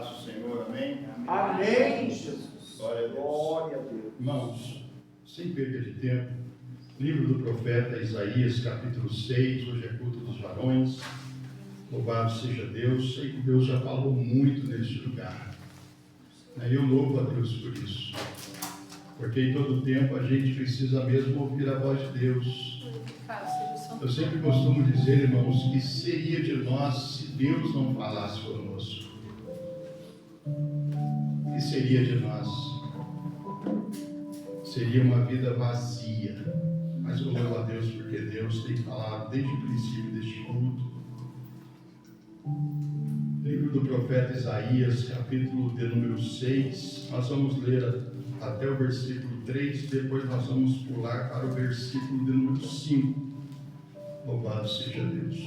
graça do Senhor, amém? Amém, Jesus. Glória a Deus. Glória a Deus. Irmãos, sem perda de tempo, livro do profeta Isaías, capítulo 6, hoje é culto dos varões. Louvado seja Deus. Sei que Deus já falou muito neste lugar. E eu louvo a Deus por isso. Porque em todo tempo a gente precisa mesmo ouvir a voz de Deus. Eu sempre costumo dizer, irmãos, que seria de nós se Deus não falasse conosco. O que seria de nós? Seria uma vida vazia. Mas eu louvo a Deus porque Deus tem falado desde o princípio deste culto. Livro do profeta Isaías, capítulo de número 6. Nós vamos ler até o versículo 3, depois nós vamos pular para o versículo de número 5. Louvado seja Deus.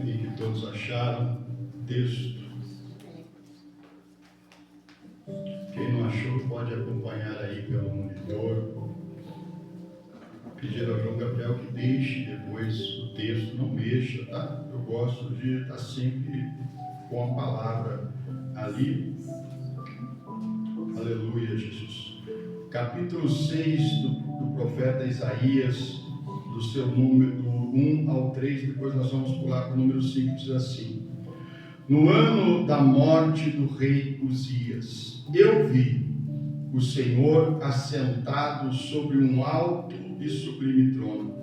Creio que todos acharam o texto. Quem não achou pode acompanhar aí pelo monitor. Pedir ao João Gabriel que deixe depois o texto, não mexa, tá? Eu gosto de estar sempre com a palavra ali. Aleluia, Jesus. Capítulo 6 do profeta Isaías, do seu número 1 ao 3, depois nós vamos pular para o número 5, diz assim: No ano da morte do rei Uzias, eu vi o Senhor assentado sobre um alto e sublime trono,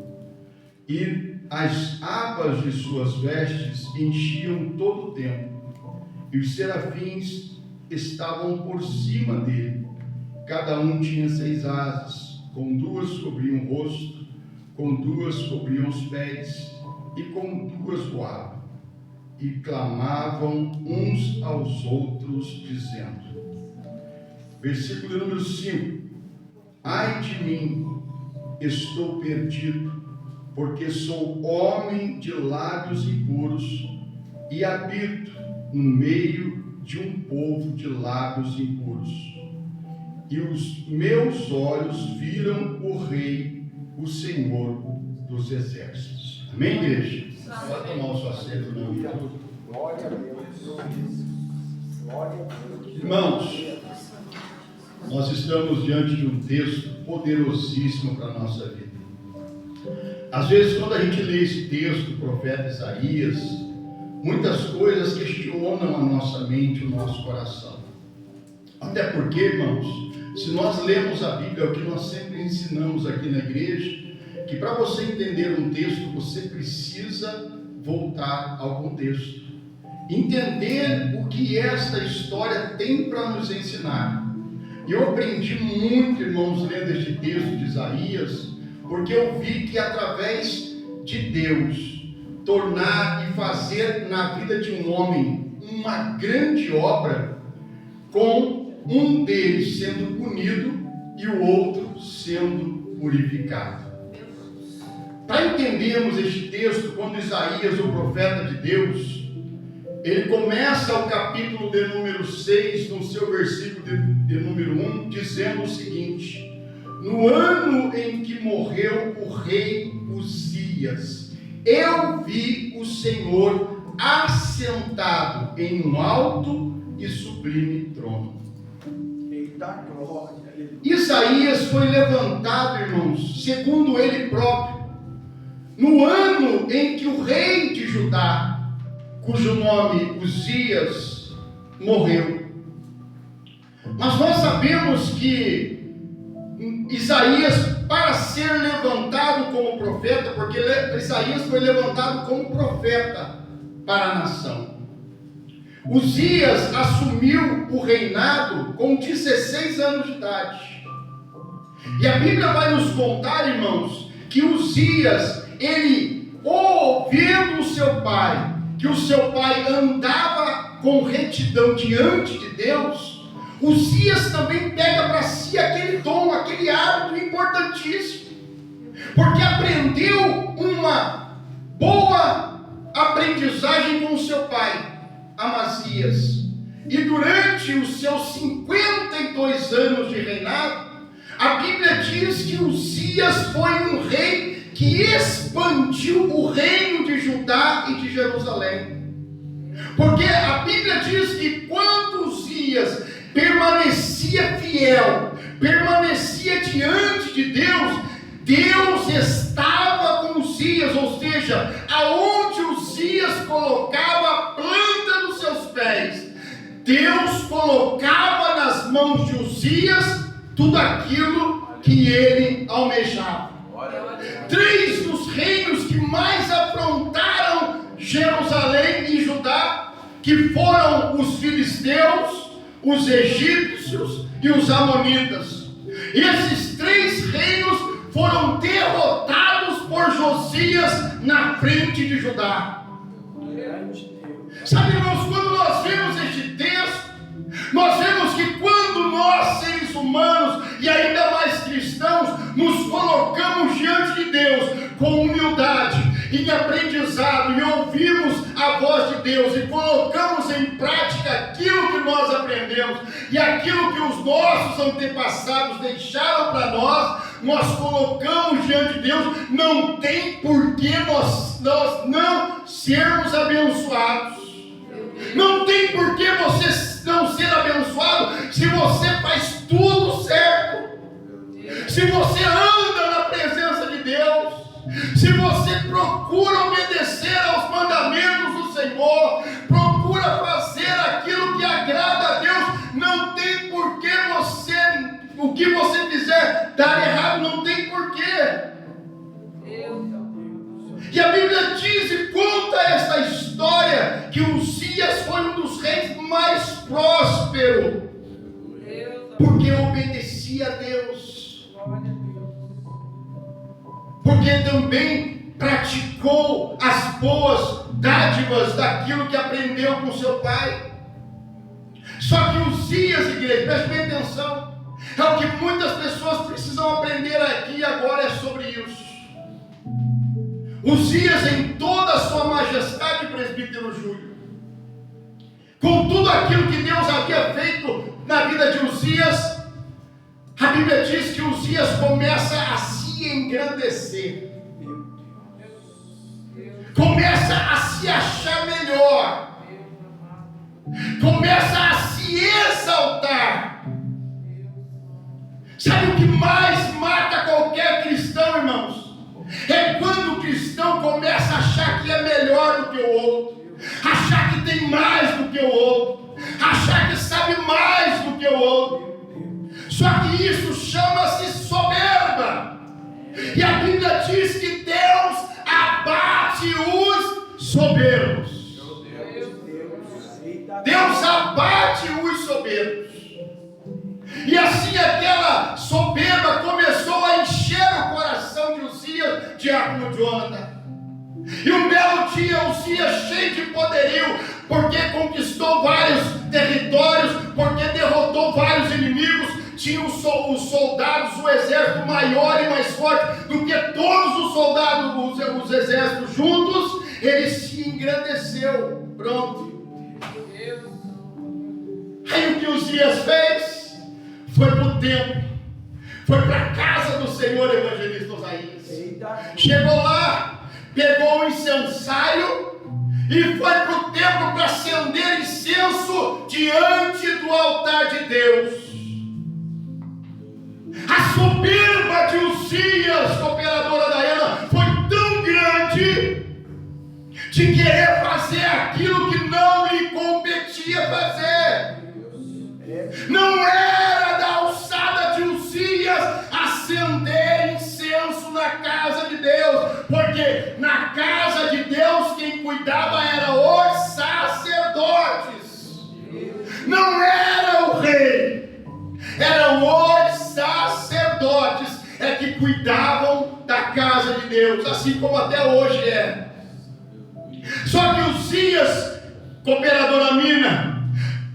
e as abas de suas vestes enchiam todo o templo, e os serafins estavam por cima dele. Cada um tinha 6 asas, com 2 cobriam o rosto, com 2 cobriam os pés, e com 2 voavam, e clamavam uns aos outros, dizendo, versículo número 5, ai de mim, estou perdido, porque sou homem de lábios impuros, e habito no meio de um povo de lábios impuros. E os meus olhos viram o Rei, o Senhor dos Exércitos. Amém, igreja? Pode tomar o seu assento, não. Glória a Deus. Glória a Deus. Irmãos, nós estamos diante de um texto poderosíssimo para a nossa vida. Às vezes, quando a gente lê esse texto do profeta Isaías, muitas coisas questionam a nossa mente, o nosso coração. Até porque, irmãos, se nós lemos a Bíblia, é o que nós sempre ensinamos aqui na igreja, que para você entender um texto, você precisa voltar ao contexto. Entender o que esta história tem para nos ensinar. E eu aprendi muito, irmãos, lendo este texto de Isaías, porque eu vi que através de Deus, tornar e fazer na vida de um homem uma grande obra, com um deles sendo punido e o outro sendo purificado. Para entendermos este texto, quando Isaías, o profeta de Deus, ele começa o capítulo de número 6, no seu versículo de número 1, dizendo o seguinte: no ano em que morreu o rei Uzias, eu vi o Senhor assentado em um alto e sublime trono. Eita glória. Isaías foi levantado, irmãos, segundo ele próprio, no ano em que o rei de Judá, cujo nome Uzias, morreu. Mas nós sabemos que Isaías, para ser levantado como profeta, porque Isaías foi levantado como profeta para a nação. Uzias assumiu o reinado com 16 anos de idade. E a Bíblia vai nos contar, irmãos, que Uzias, ele, ouvindo o seu pai, que o seu pai andava com retidão diante de Deus, Uzias também pega para si aquele dom, aquele hábito importantíssimo, porque aprendeu uma boa aprendizagem com o seu pai, Amazias, e durante os seus 52 anos de reinado, a Bíblia diz que Uzias foi um rei que expandiu o reino de Judá e de Jerusalém. Porque a Bíblia diz que quando Uzias permanecia fiel, permanecia diante de Deus, Deus estava com Uzias, ou seja, aonde Uzias colocava a planta dos seus pés, Deus colocava nas mãos de Uzias tudo aquilo que ele almejava. 3 dos reinos que mais afrontaram Jerusalém e Judá, que foram os filisteus, os egípcios e os amonitas. Esses 3 reinos foram derrotados por Josias na frente de Judá. Sabe, irmãos, quando nós vemos este texto, nós vemos que quando nós, seres humanos e ainda mais cristãos, nos colocamos diante de Deus com humildade, em aprendizado, e ouvimos a voz de Deus e colocamos em prática aquilo que nós aprendemos e aquilo que os nossos antepassados deixaram para nós colocamos diante de Deus, não tem por que nós não sermos abençoados. Não tem por que você não ser abençoado se você faz tudo certo, se você anda na presença de Deus, se você procura obedecer aos mandamentos do Senhor, procura fazer aquilo que agrada a Deus. Não tem por que o que você fizer dar errado, não tem por quê. E a Bíblia diz e conta esta história que Uzias foi um dos reis mais prósperos, porque obedecia a Deus, porque também praticou as boas dádivas daquilo que aprendeu com seu pai. Só que Uzias, igreja, preste bem atenção, é o que muitas pessoas precisam aprender aqui e agora, é sobre isso. Uzias, em toda a sua majestade, presbítero Júlio, com tudo aquilo que Deus havia feito na vida de Uzias, a Bíblia diz que Uzias começa a se engrandecer, começa a se achar melhor, começa a se exaltar. Sabe o que mais mata qualquer cristão, irmãos? É quando o cristão começa a achar que é melhor do que o outro, achar que tem mais do que o outro, achar que sabe mais do que o outro. Só que isso chama-se soberba. E a Bíblia diz que Deus abate os soberbos. Deus abate os soberbos. E assim aquela soberba começou a encher o coração de Uzias, diácono Jonathan. E um belo dia Uzias, cheio de poderio, porque conquistou vários territórios, porque derrotou vários inimigos, tinha os soldados, o exército maior e mais forte do que todos os soldados, os exércitos juntos. Ele se engrandeceu. Pronto. Aí o que Uzias fez? Foi para o templo, foi para a casa do Senhor, evangelista Osaías. Chegou lá, pegou o incensário e foi para o templo para acender incenso diante do altar de Deus. A soberba de Uzias, cooperadora da Ana, foi tão grande de querer fazer aquilo que não lhe competia fazer. Não era da alçada de Uzias acender incenso na casa de Deus, porque na casa de Deus quem cuidava eram os sacerdotes, não era o rei, eram os sacerdotes que cuidavam da casa de Deus, assim como até hoje é. Só que Uzias, cooperadora Mina,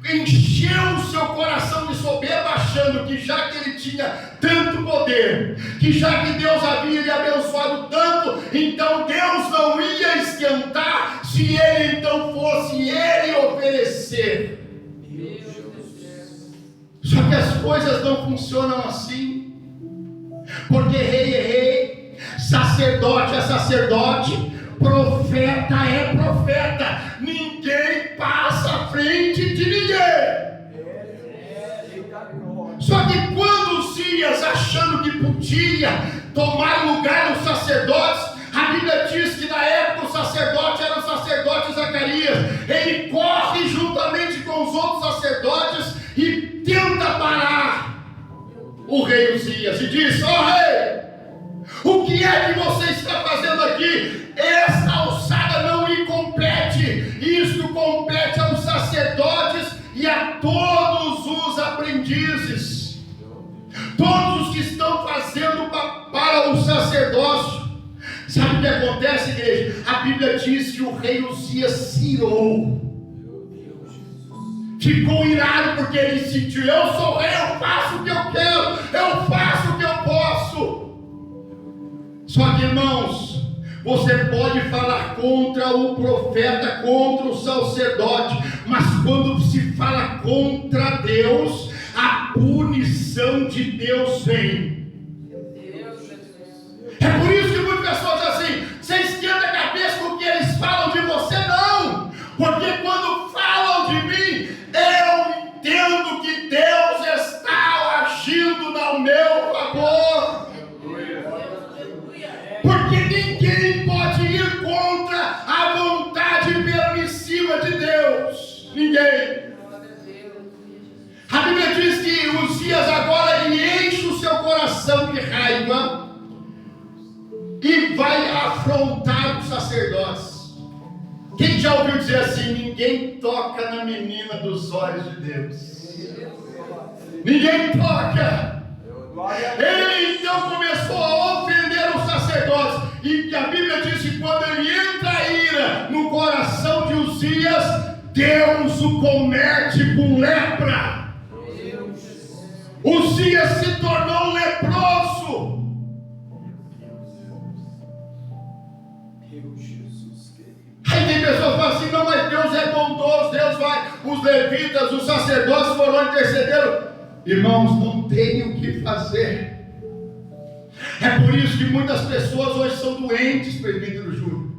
encheu o seu coração de soberba, achando que já que ele tinha tanto poder, que já que Deus havia lhe abençoado tanto, então Deus não ia esquentar se ele então fosse ele oferecer. Só que as coisas não funcionam assim, porque rei é rei, sacerdote é sacerdote, Profeta é profeta. Ninguém passa à frente de ninguém. Só que quando Uzias, achando que podia tomar o lugar dos sacerdotes, a Bíblia diz que na época o sacerdote era o sacerdote Zacarias. Ele corre juntamente com os outros sacerdotes e tenta parar o rei Uzias e diz: ó rei, o que é que você está fazendo aqui? Essa alçada não lhe compete. Isto compete aos sacerdotes e a todos os aprendizes, todos os que estão fazendo para o sacerdócio. Sabe o que acontece, igreja? A Bíblia diz que o rei Uzias se irou, ficou irado, porque ele sentiu: eu sou rei, eu faço o que eu quero, eu faço o que eu posso. Só que, irmãos, você pode falar contra o profeta, contra o sacerdote, mas quando se fala contra Deus, a punição de Deus vem. É por isso que muitas pessoas dizem assim: você esquenta a cabeça com o que eles falam de você. Não, porque quando falam de mim, eu entendo que Deus está agindo ao meu favor. Porque ninguém pode ir contra a vontade permissiva de Deus. Ninguém. A Bíblia diz que Uzias agora ele enche o seu coração de raiva e vai afrontar os sacerdotes. Quem já ouviu dizer assim: ninguém toca na menina dos olhos de Deus? Ninguém toca. Ele então começou a ofender os sacerdotes, e a Bíblia diz que quando ele entra a ira no coração de Uzias, Deus o converte com lepra. Uzias se tornou leproso. Aí tem pessoas que falam assim: não, mas Deus é bondoso, Deus vai. Os levitas, os sacerdotes foram lá e intercederam. Irmãos, não tem o que fazer. É por isso que muitas pessoas hoje são doentes, presbítero Júlio,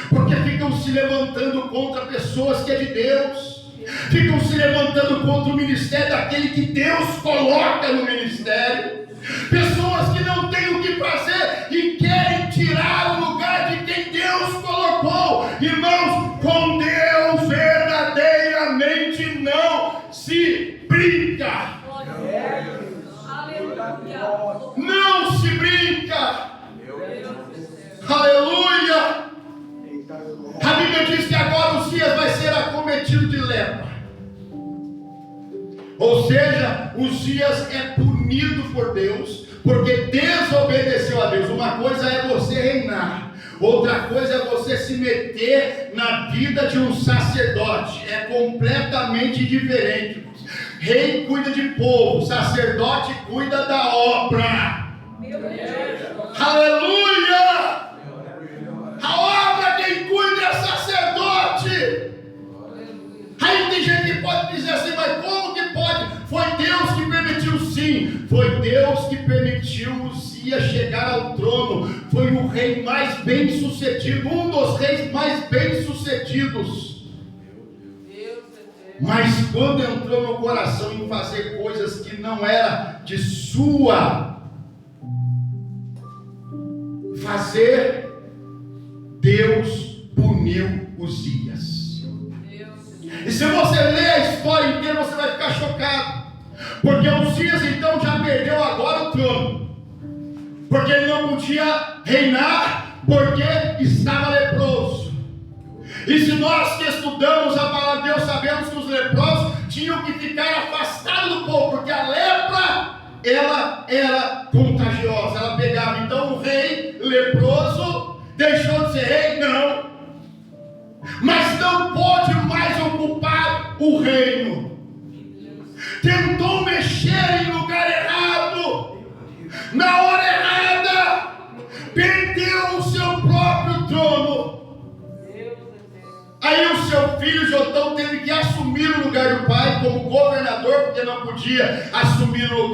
porque ficam se levantando contra pessoas que é de Deus, ficam se levantando contra o ministério daquele que Deus coloca no ministério. Pessoas que não têm o que fazer e querem tirar o lugar de quem Deus colocou. Irmãos, com Deus verdadeiramente não se brinca. Não se brinca. Aleluia. A Bíblia diz que agora Uzias vai ser acometido de lepra. Ou seja, Uzias é punido por Deus porque desobedeceu a Deus. Uma coisa é você reinar, outra coisa é você se meter na vida de um sacerdote. É completamente diferente. Rei cuida de povo, sacerdote cuida da obra. Aleluia! A obra quem cuida é sacerdote. Aí tem gente que pode dizer assim: mas como que pode? Foi Deus que permitiu. Sim, foi Deus que permitiu Uzias chegar ao trono. Foi o rei mais bem sucedido, um dos reis mais bem sucedidos. Mas quando entrou no coração em fazer coisas que não era de sua fazer, Deus puniu Uzias. E se você ler a história inteira, você vai ficar chocado, porque Uzias então já perdeu agora o trono, porque ele não podia reinar, porque estava leproso. E se nós que estudamos a palavra de Deus sabemos que os leprosos tinham que ficar afastados do povo, porque a lepra, ela era contagiosa, ela pegava. Então o rei leproso deixou de ser rei? Não. Mas não pode mais ocupar o reino. Tentou mexer em lugar errado, na hora errada, perdeu o seu próprio trono. Aí o seu filho Jotão teve que assumir o lugar do pai como governador, porque não podia assumir o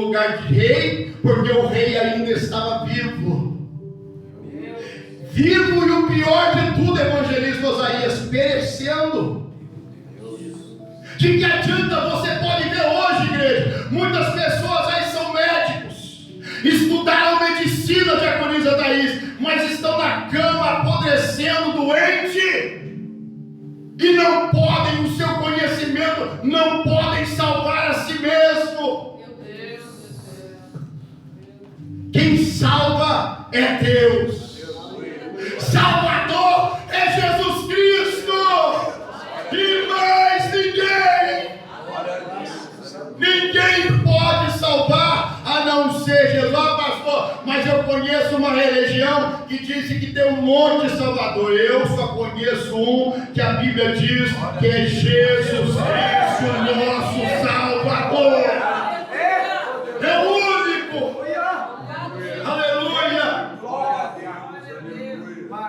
lugar de rei, porque o rei ainda estava vivo. vivo, e o pior de tudo, evangelista Osaías, perecendo. De que adianta? Você pode ver hoje, igreja, muitas pessoas aí são médicos, estudaram medicina, diaconisa Thaís, mas estão na cama apodrecendo, doente, e não podem, o seu conhecimento, não podem salvar a si mesmo. Quem salva é Deus. Salvador é Jesus Cristo, e mais ninguém. Ninguém pode salvar a não ser Jesus. Pastor, mas eu conheço uma religião que diz que tem um monte de Salvador. Eu só conheço um que a Bíblia diz que é Jesus Cristo, nosso Salvador. É o único. Aleluia.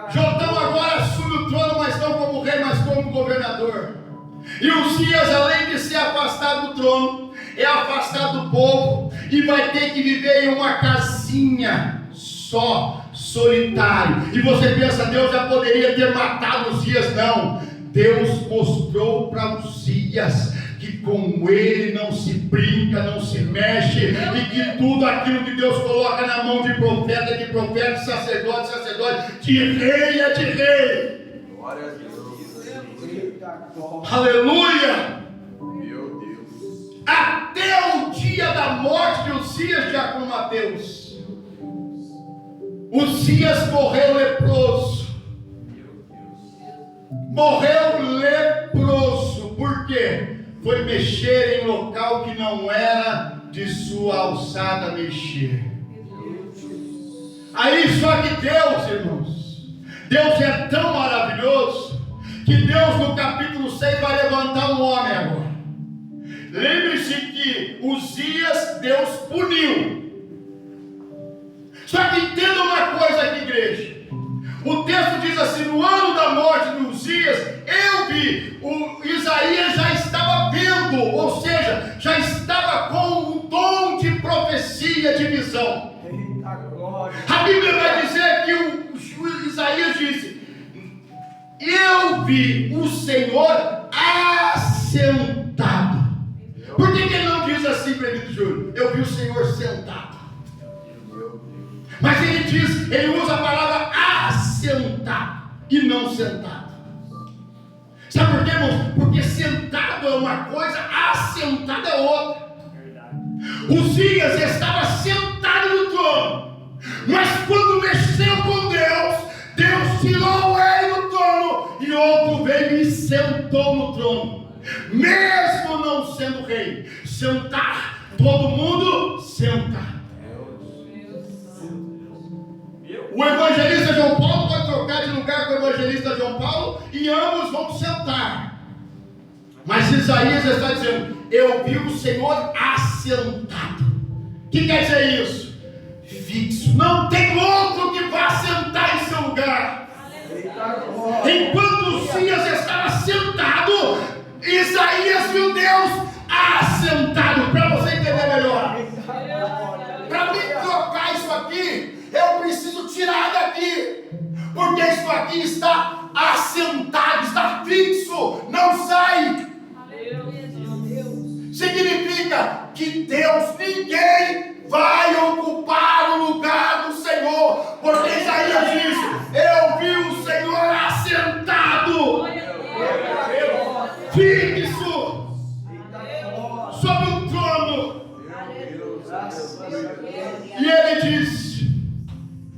Jotão agora assume o trono, mas não como rei, mas como governador. E Uzias, além de ser afastado do trono, é afastado do povo e vai ter que viver em uma casinha só, solitário. E você pensa, Deus já poderia ter matado Uzias? Não. Deus mostrou para Uzias que com ele não se brinca, não se mexe, e que tudo aquilo que Deus coloca na mão de profeta, de sacerdote, de rei é de rei. Glória a Deus. Aleluia. Meu Deus. Até o dia da morte de Uzias, diácono Mateus, Uzias morreu leproso. Morreu leproso. Por quê? Foi mexer em local que não era de sua alçada mexer. Aí só que Deus, irmãos, Deus é tão maravilhoso que Deus no capítulo 6 vai levantar um homem agora. Lembre-se que Uzias Deus puniu. Só que entenda uma coisa aqui, igreja. O texto diz assim: no ano da morte de Uzias, eu vi, Isaías já estava vendo, ou seja, já estava com o dom de profecia, de visão. A Bíblia vai dizer que o Isaías disse: eu vi o Senhor assentado. Por que ele não diz assim, Benito Júnior? Eu vi o Senhor sentado. Mas ele diz, ele usa a palavra assentado e não sentado. Sabe por quê, irmãos? Porque sentado é uma coisa, assentado é outra. Uzias estava sentado no trono, mas quando mexeu com Deus, Deus tirou ele do trono e outro veio e sentou no trono. Mesmo não sendo rei, sentar, todo mundo senta. O evangelista João Paulo pode trocar de lugar com o evangelista João Paulo e ambos vão sentar. Mas Isaías está dizendo: eu vi o Senhor assentado. O que quer dizer isso? Fixo. Não tem outro que vá sentar em seu lugar. Enquanto Uzias estava sentado, Isaías viu Deus assentado. Para você entender melhor, para mim trocar isso aqui, eu preciso tirar daqui, porque isso aqui está assentado, está fixo, não sai. Significa que Deus, ninguém vai ocupar o lugar do Senhor, porque Isaías disse: eu vi o Senhor assentado, fixo, sobre o trono. E ele diz: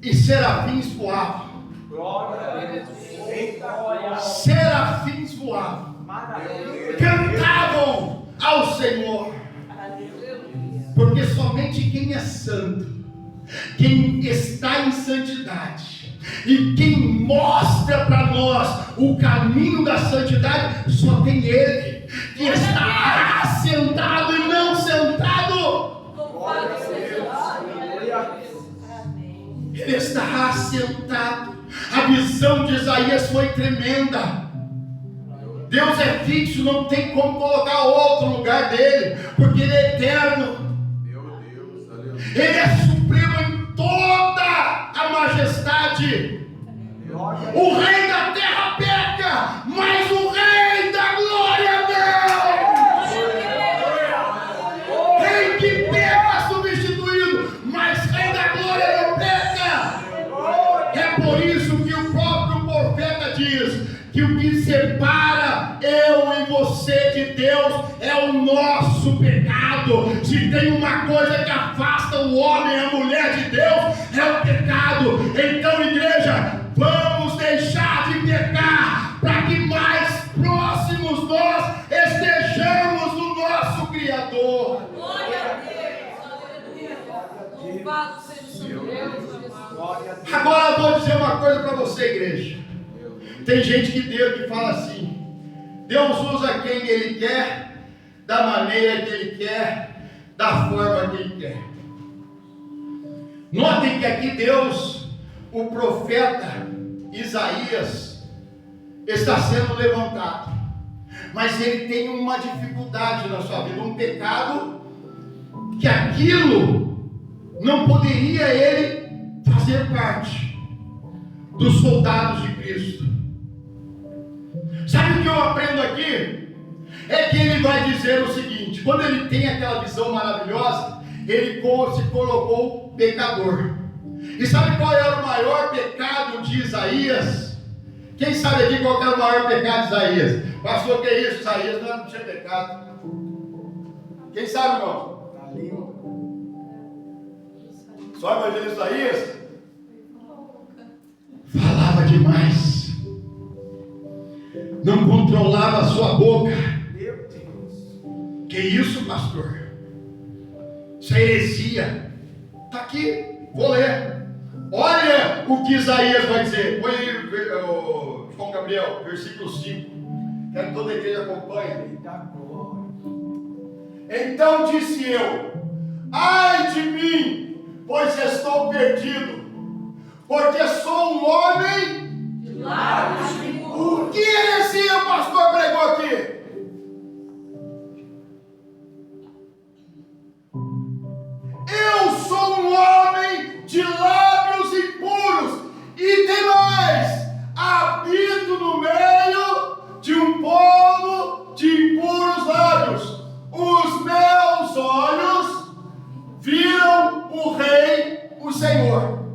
e serafins voavam. Serafins voavam, cantavam ao Senhor. Porque somente quem é santo, quem está em santidade e quem mostra para nós o caminho da santidade, só tem Ele, que está assentado e não sentado. Ele está assentado. A visão de Isaías foi tremenda. Deus é fixo, não tem como colocar outro no lugar dele, porque Ele é eterno. Ele é supremo em toda a majestade. O rei da terra peca, mas o rei da glória não. Rei que peca substituído, mas rei da glória não peca. É por isso que o próprio profeta diz que o que separa eu e você de Deus é o nosso pecado. Se tem uma coisa que afasta o homem e a mulher de Deus, é o pecado. Então, igreja, vamos deixar de pecar para que mais próximos nós estejamos do nosso Criador. Glória a Deus, aleluia. Louvado seja o seu Deus, Jesus. Agora eu vou dizer uma coisa para você, igreja. Tem gente que fala assim: Deus usa quem Ele quer, da maneira que Ele quer, da forma que Ele quer. Notem que aqui Deus, o profeta Isaías, está sendo levantado, mas ele tem uma dificuldade na sua vida, um pecado, que aquilo não poderia ele fazer parte dos soldados de Cristo. Sabe o que eu aprendo aqui? É que ele vai dizer o seguinte: quando ele tem aquela visão maravilhosa, ele se colocou pecador. E sabe qual era o maior pecado de Isaías? Quem sabe aqui qual era o maior pecado de Isaías? Pastor, que é isso? Isaías não tinha pecado. Quem sabe, irmão? Só o evangelho de Isaías falava demais. Não controlava a sua boca. Meu Deus. Que isso, pastor? Isso é heresia. Está aqui, vou ler. Olha o que Isaías vai dizer. Põe aí, João Gabriel, versículo 5. Quero que toda a igreja acompanhe. Então disse eu: ai de mim, pois estou perdido, porque sou um homem De lábios impuros. O que heresia o pastor pregou aqui? Eu sou um homem de lábios impuros, e tem mais: habito no meio de um povo de impuros lábios. Os meus olhos viram o Rei, o Senhor.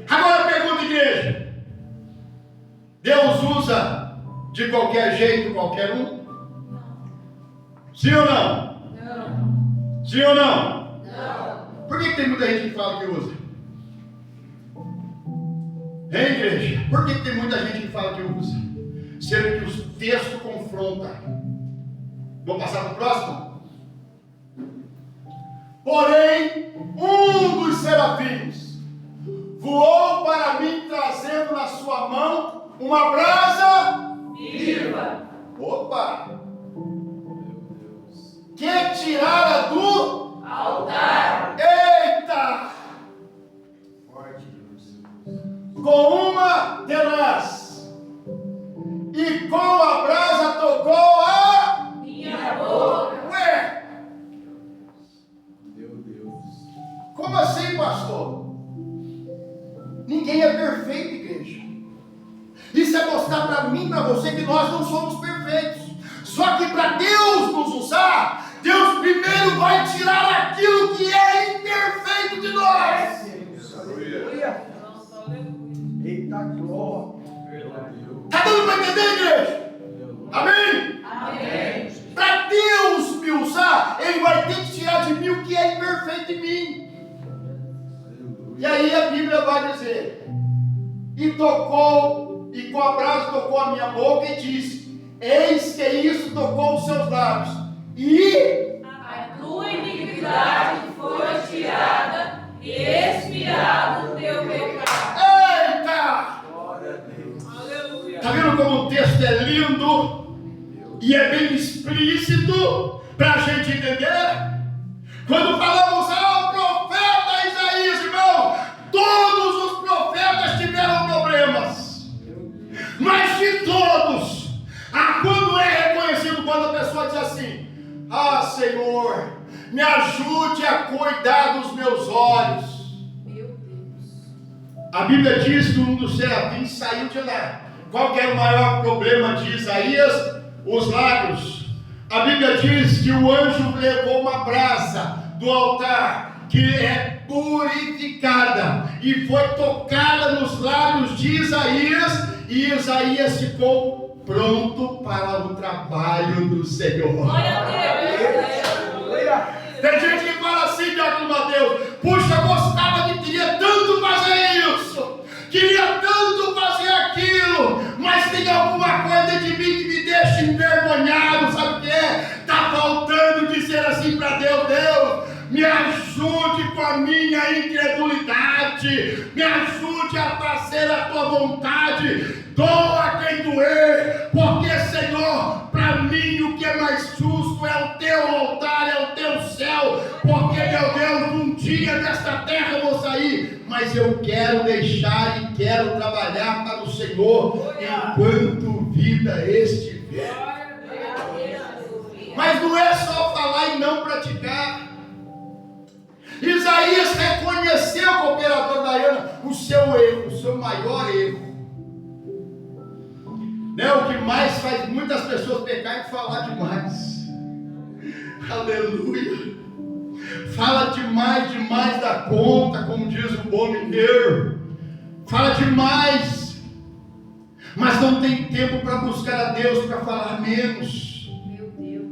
Agora pergunta, igreja: Deus usa de qualquer jeito qualquer um? Sim ou não? Não. Sim ou não? Não. Por que tem muita gente que fala que usa? Hein, igreja? Por que tem muita gente que fala que usa? Sendo que o texto confronta. Vamos passar para o próximo? Porém, um dos serafins voou para mim, trazendo na sua mão uma brasa Viva. Opa! Que tirara do Altar. Eita! Com uma tenaz, e com a brasa tocou a Minha boca. Ué! Como assim, pastor? Ninguém é perfeito, igreja. Isso é mostrar para mim, para você, que nós não somos perfeitos. Só que para Deus nos usar, Deus primeiro vai tirar aquilo que é imperfeito de nós. Aleluia. Eita glória. Está dando para entender, igreja? Amém? Amém. Para Deus me usar, Ele vai ter que tirar de mim o que é imperfeito em mim. E aí a Bíblia vai dizer: e tocou, e com a brasa tocou a minha boca, e disse: eis que isso tocou os seus lábios, e A tua iniquidade foi tirada e expiado o teu pecado. eita! Glória a Deus. Aleluia. Está vendo como o texto é lindo e é bem explícito para a gente entender? Quando falamos, o profeta Isaías, irmão, todos os profetas tiveram problemas, mas de todos, quando é reconhecido, quando a pessoa diz assim: ah, Senhor, me ajude a cuidar dos meus olhos. Meu Deus. A Bíblia diz que um dos serafins saiu de lá. Qual que era o maior problema de Isaías? Os lábios. A Bíblia diz que o anjo levou uma brasa do altar, que é purificada, e foi tocada nos lábios de Isaías, e Isaías ficou pronto para o trabalho do Senhor. Glória a Deus. Tem gente que fala assim, Diácono Mateus: puxa, eu gostava de, queria tanto fazer isso, queria tanto fazer aquilo, mas tem alguma coisa de mim que me deixa envergonhado. Sabe o que é? Está faltando dizer assim para Deus: Deus, me ajude com a minha incredulidade, me ajude a fazer a tua vontade, doa quem doer, porque, Senhor, para mim o que é mais justo é o teu altar, é o teu céu, porque, meu Deus, um dia desta terra eu vou sair, mas eu quero deixar e quero trabalhar para o Senhor enquanto vida estiver. Mas não é só falar e não praticar. Isaías reconheceu, cooperador Dayana, o seu erro, o seu maior erro. Né? O que mais faz muitas pessoas pecar é falar demais. Aleluia. Fala demais da conta, como diz o bom mineiro. Fala demais, mas não tem tempo para buscar a Deus, para falar menos.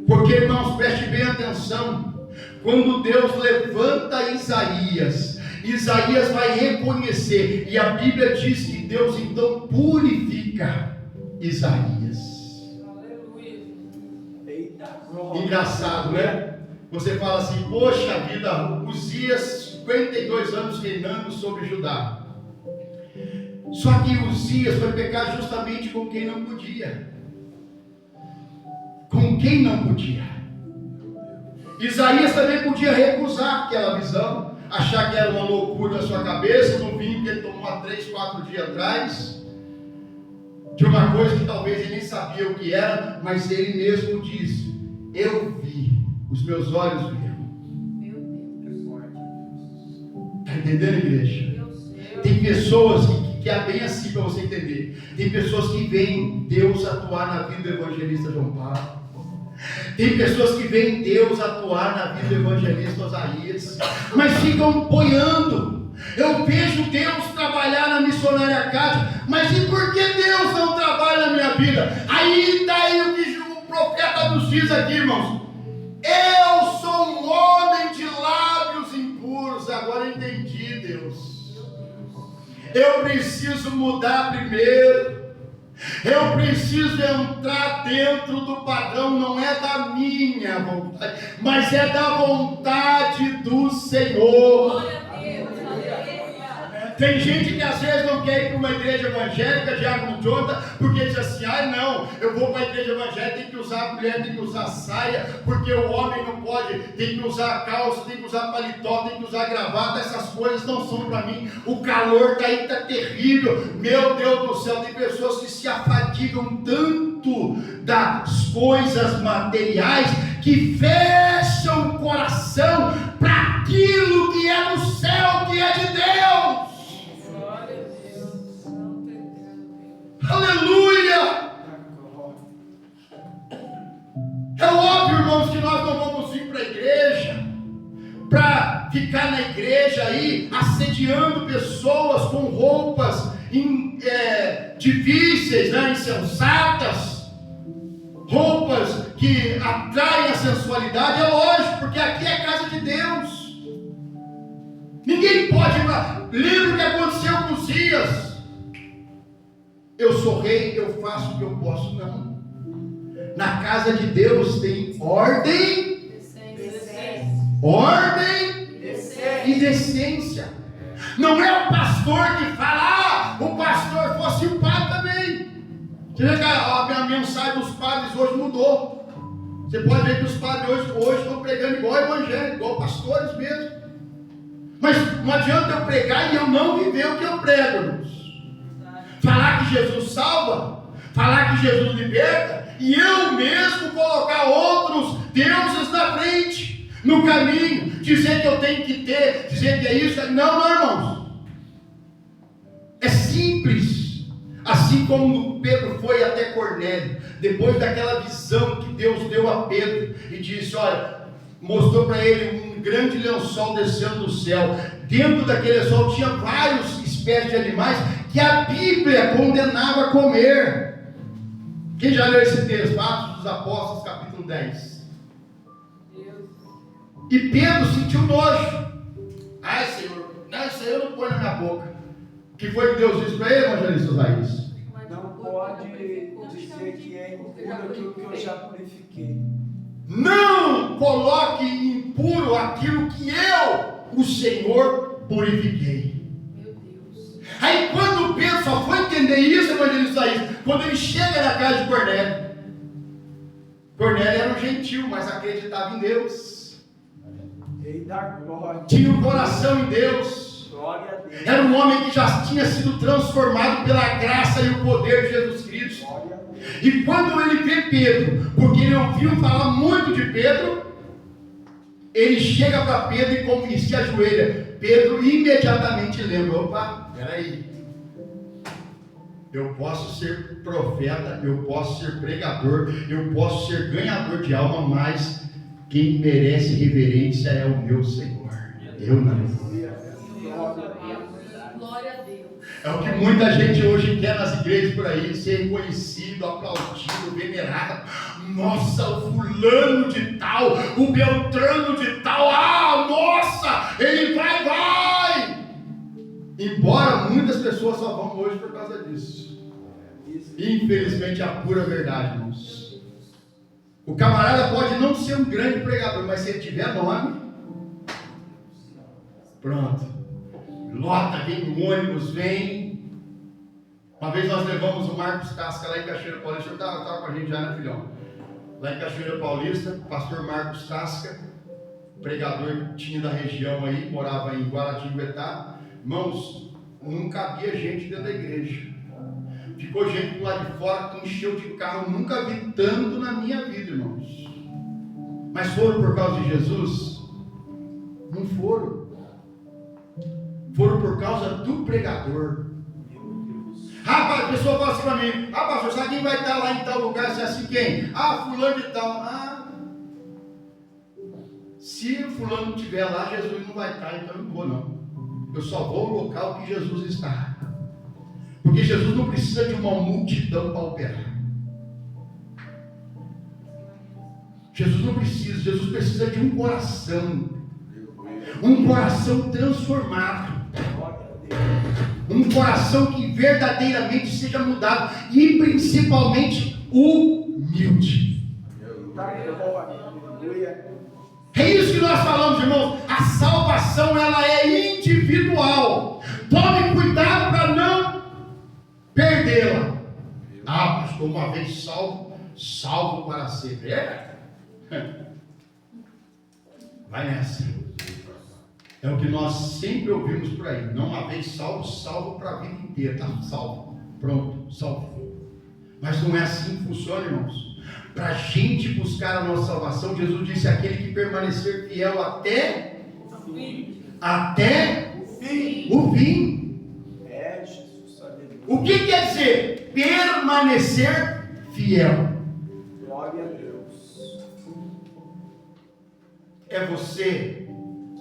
Porque, irmãos, preste bem atenção. Quando Deus levanta Isaías, Isaías vai reconhecer, e a Bíblia diz que Deus então purifica Isaías. Engraçado, né? Você fala assim: poxa vida, Uzias, 52 anos reinando sobre Judá. Só que Uzias foi pecar justamente com quem não podia. Com quem não podia. Isaías também podia recusar aquela visão, achar que era uma loucura na sua cabeça, no vinho que ele tomou há 3, 4 dias atrás, de uma coisa que talvez ele nem sabia o que era, mas ele mesmo disse: eu vi, os meus olhos viram. Está entendendo, igreja? Tem pessoas que é bem assim para você entender. Tem pessoas que veem Deus atuar na vida do evangelista João Paulo. Tem pessoas que veem Deus atuar na vida do evangelista Osaías, mas ficam boiando. Eu vejo Deus trabalhar na missionária Cátia, mas e por que Deus não trabalha na minha vida? Aí daí o que o profeta nos diz aqui, irmãos: eu sou um homem de lábios impuros. Agora eu entendi, Deus. Eu preciso mudar primeiro. Eu preciso entrar dentro do padrão, não é da minha vontade, mas é da vontade do Senhor. Tem gente que às vezes não quer ir para uma igreja evangélica, Diácono Jonathan, porque diz assim: ah não, eu vou para a igreja evangélica, tem que usar a mulher, tem que usar saia, porque o homem não pode, tem que usar calça, tem que usar paletó, tem que usar gravata, essas coisas não são para mim, o calor está aí, está terrível, meu Deus do céu. Tem pessoas que se afadigam tanto das coisas materiais, que fecham o coração para aquilo que é do céu, que é de Deus. Aleluia! É óbvio, irmãos, que nós não vamos vir para a igreja para ficar na igreja aí assediando pessoas com roupas difíceis, né, insensatas, roupas que atraem a sensualidade. É lógico, porque aqui é a casa de Deus. Ninguém pode ir lá. Lembra o que aconteceu com Uzias? Eu sou rei, eu faço o que eu posso. Não. Na casa de Deus tem ordem, ordem e decência. Não é o pastor que fala: o pastor fosse o padre também. Você vê que a minha mensagem dos padres hoje mudou. Você pode ver que os padres hoje estão pregando igual evangélico, igual pastores mesmo. Mas não adianta eu pregar e eu não viver o que eu prego, irmãos. Falar que Jesus salva, falar que Jesus liberta, e eu mesmo colocar outros deuses na frente, no caminho, dizer que eu tenho que ter, dizer que é isso. Não, irmãos. simples, assim como Pedro foi até Cornélio, depois daquela visão que Deus deu a Pedro, e disse, olha, mostrou para ele um grande lençol descendo do céu. Dentro daquele lençol tinha várias espécies de animais que a Bíblia condenava a comer. Quem já leu esse texto? Atos dos Apóstolos, capítulo 10. E Pedro sentiu nojo. Ai, Senhor, não, isso aí eu não ponho na minha boca. O que foi que Deus disse para ele, evangelista Laís? Não pode dizer que é impuro aquilo que eu já purifiquei. Não coloque impuro aquilo que eu, o Senhor, purifiquei. Meu Deus. Aí quando Pedro só foi entender isso, evangelista Laís, quando ele chega na casa de Cornélio. Cornélio era um gentil, mas acreditava em Deus. Rei da glória. Tinha um coração em Deus. Glória a Deus. Era um homem que já tinha sido transformado pela graça e o poder de Jesus Cristo. Glória a Deus. E quando ele vê Pedro, porque ele ouviu falar muito de Pedro, ele chega para Pedro e se ajoelha. Pedro imediatamente lembra, opa, peraí, eu posso ser profeta, eu posso ser pregador, eu posso ser ganhador de alma, mas quem merece reverência é o meu Senhor, eu não. Glória a Deus. É o que muita gente hoje quer nas igrejas por aí, ser reconhecido, aplaudido, venerado. Nossa, o fulano de tal, o Beltrano de tal, nossa, ele vai. Embora muitas pessoas só vão hoje por causa disso. Infelizmente é a pura verdade, irmãos. O camarada pode não ser um grande pregador, mas se ele tiver nome, pronto. Lota, vem no ônibus, vem. Uma vez nós levamos o Marcos Casca lá em Cachoeira Paulista. Eu estava com a gente já, né, filhão? Lá em Cachoeira Paulista, pastor Marcos Casca, pregador que tinha da região aí, morava em Guaratinguetá. Irmãos, não cabia gente dentro da igreja. Ficou gente do lado de fora, encheu de carro. Nunca vi tanto na minha vida, irmãos. Mas foram por causa de Jesus? Não foram. Foram por causa do pregador. A pessoa fala assim para mim, pastor, sabe quem vai estar lá em tal lugar? Se é assim, quem? Fulano de tal. Se o fulano não estiver lá, Jesus não vai estar, então eu não vou não. Eu só vou ao local que Jesus está. Porque Jesus não precisa de uma multidão para operar. Jesus não precisa, Jesus precisa de um coração. Um coração transformado. Um coração que verdadeiramente seja mudado. E principalmente humilde. É isso que nós falamos, irmãos. A salvação, ela é individual. Tome cuidado para não perdê-la. Pastor, uma vez salvo para sempre. Vai nessa. É o que nós sempre ouvimos por aí. Não uma vez salvo para a vida inteira. Tá salvo. Pronto, salvo. Mas não é assim que funciona, irmãos. Para a gente buscar a nossa salvação, Jesus disse: aquele que permanecer fiel até o fim. Jesus, aleluia. O que quer dizer permanecer fiel? Glória a Deus. É você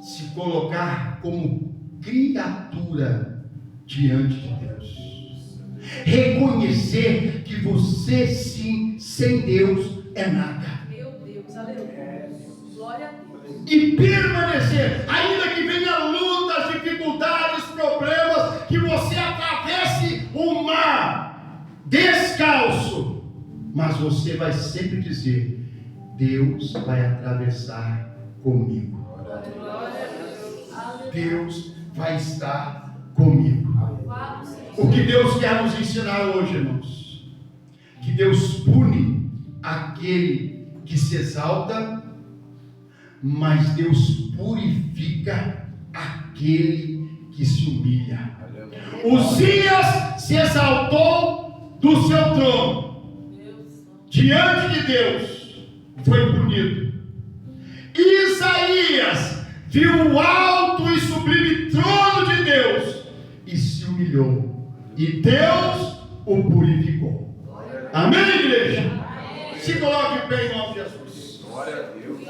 se colocar como criatura diante de Deus. Reconhecer que você sim, sem Deus, é nada. Meu Deus, aleluia. Glória a Deus. E permanecer, ainda que venha lutas, dificuldades, problemas, que você atravesse o mar descalço, mas você vai sempre dizer: Deus vai atravessar comigo. Deus vai estar comigo. O que Deus quer nos ensinar hoje, irmãos? Que Deus pune aquele que se exalta, mas Deus purifica aquele que se humilha. Uzias se exaltou do seu trono diante de Deus, foi punido. Isaías viu o alto e sublime trono de Deus e se humilhou. E Deus o purificou. Amém, igreja? Se coloque em pé em nome de Jesus. Glória a Deus.